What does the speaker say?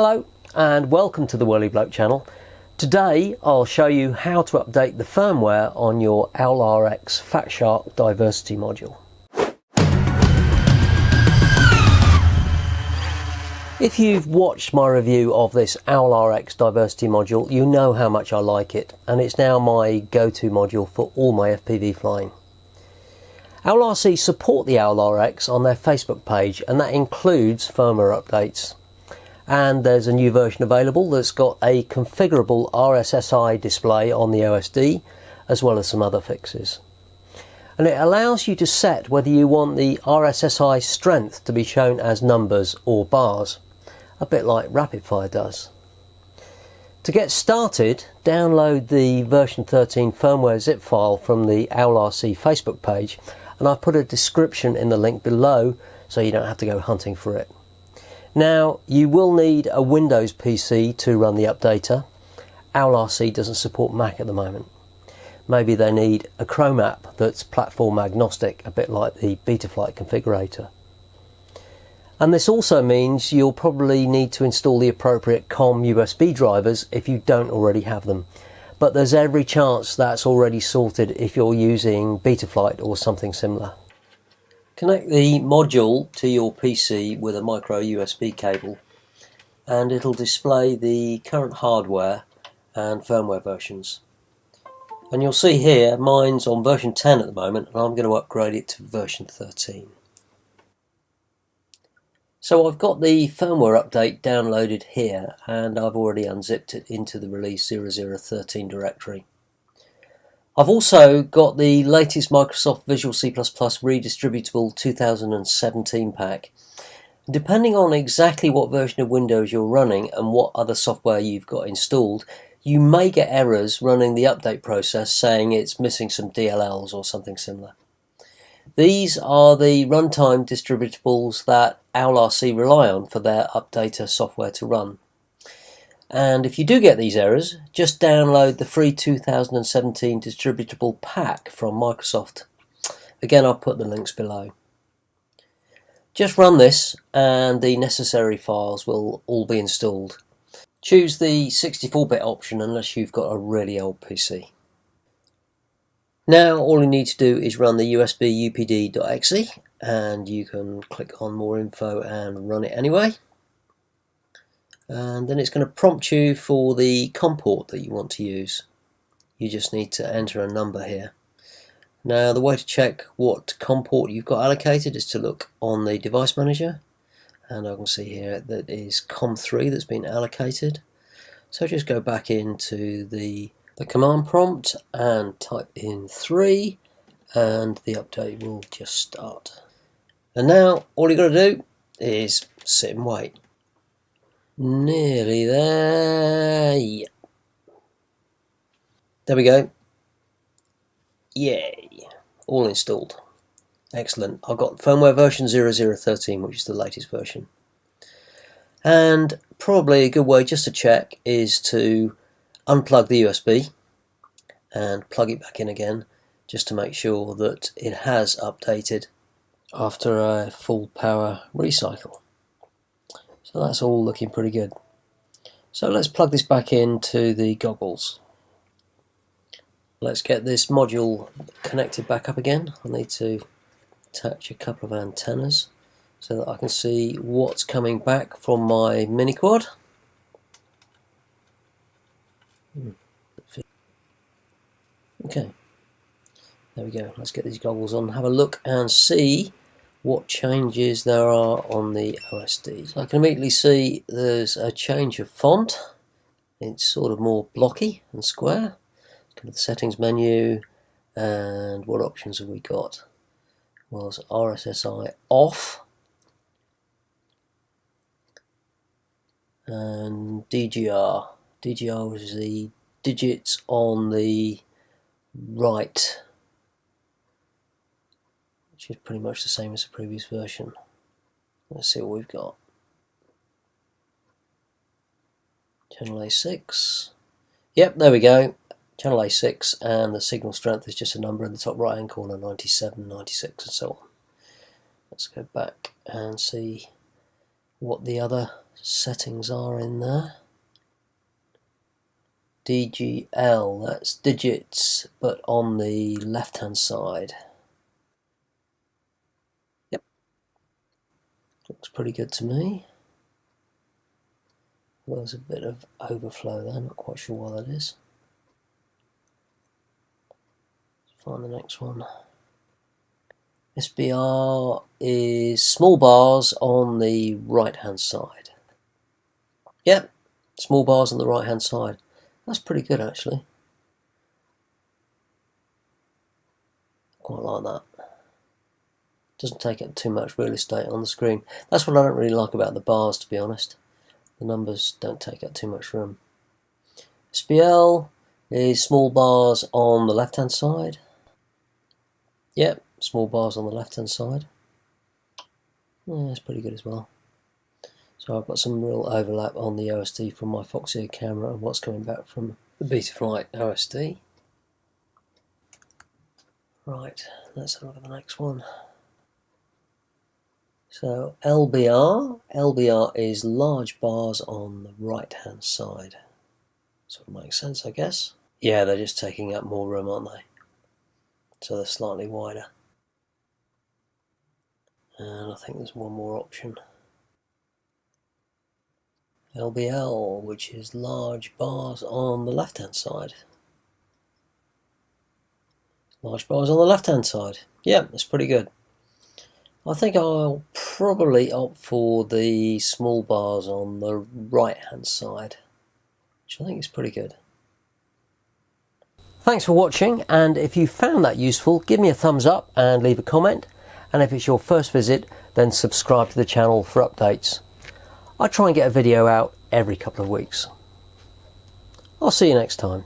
Hello and welcome to the Whirly Bloke channel. Today I'll show you how to update the firmware on your OwlRX Fat Shark diversity module. If you've watched my review of this OwlRX diversity module, you know how much I like it, and it's now my go-to module for all my FPV flying. OwlRC support the OwlRX on their Facebook page, and that includes firmware updates. And there's a new version available that's got a configurable RSSI display on the OSD, as well as some other fixes. And it allows you to set whether you want the RSSI strength to be shown as numbers or bars, a bit like Rapid Fire does. To get started, download the version 13 firmware zip file from the OwlRC Facebook page, and I've put a description in the link below so you don't have to go hunting for it. Now, you will need a Windows PC to run the updater. OwlRC doesn't support Mac at the moment. Maybe they need a Chrome app that's platform agnostic, a bit like the Betaflight configurator. And this also means you'll probably need to install the appropriate COM USB drivers if you don't already have them. But there's every chance that's already sorted if you're using Betaflight or something similar. Connect the module to your PC with a micro USB cable, and it'll display the current hardware and firmware versions. And you'll see here mine's on version 10 at the moment, and I'm going to upgrade it to version 13. So I've got the firmware update downloaded here, and I've already unzipped it into the release 0013 directory. I've also got the latest Microsoft Visual C++ Redistributable 2017 pack. Depending on exactly what version of Windows you're running and what other software you've got installed, you may get errors running the update process saying it's missing some DLLs or something similar. These are the runtime distributables that OwlRC rely on for their updater software to run. And if you do get these errors, just download the free 2017 distributable pack from Microsoft. Again, I'll put the links below. Just run this and the necessary files will all be installed. Choose the 64-bit option unless you've got a really old PC. Now all you need to do is run the USB upd.exe, and you can click on more info and run it anyway. And then it's going to prompt you for the COM port that you want to use. You just need to enter a number here. Now the way to check what COM port you've got allocated is to look on the device manager, and I can see here that is COM3 that's been allocated. So just go back into the command prompt and type in 3, and the update will just start. And now all you've got to do is sit and wait. Nearly there. Yeah. There we go. Yay. All installed. Excellent. I've got firmware version 0013, which is the latest version. And probably a good way just to check is to unplug the USB and plug it back in again, just to make sure that it has updated after a full power recycle. So that's all looking pretty good. So let's plug this back into the goggles. Let's get this module connected back up again. I need to attach a couple of antennas so that I can see what's coming back from my mini quad. Okay, there we go. Let's get these goggles on, have a look and see what changes there are on the OSD. So I can immediately see there's a change of font. It's sort of more blocky and square. Go to the settings menu, and what options have we got? Well, it's RSSI off, and DGR. DGR is the digits on the right, which is pretty much the same as the previous version. Let's see what we've got. Channel A6. Yep, there we go. Channel A6, and the signal strength is just a number in the top right hand corner, 97, 96 and so on. Let's go back and see what the other settings are in there. DGL, that's digits, but on the left hand side. Yep, looks pretty good to me. Well, there's a bit of overflow there, not quite sure why that is. Let's find the next one. SBR is small bars on the right hand side. Yep, small bars on the right hand side. That's pretty good actually. Quite like that. Doesn't take up too much real estate on the screen. That's what I don't really like about the bars, to be honest. The numbers don't take up too much room. SBL is small bars on the left hand side. Yep, small bars on the left hand side. Yeah, that's pretty good as well. So I've got some real overlap on the OSD from my Foxeer camera and what's coming back from the Betaflight OSD. Right, let's have a look at the next one. So LBR is large bars on the right hand side. Sort of makes sense, I guess. Yeah, they're just taking up more room, aren't they? So they're slightly wider. And I think there's one more option. LBL, which is large bars on the left hand side. Large bars on the left hand side. Yeah, that's pretty good. I think I'll probably opt for the small bars on the right hand side, which I think is pretty good. Thanks for watching, and if you found that useful, give me a thumbs up and leave a comment, and if it's your first visit, then subscribe to the channel for updates. I try and get a video out every couple of weeks. I'll see you next time.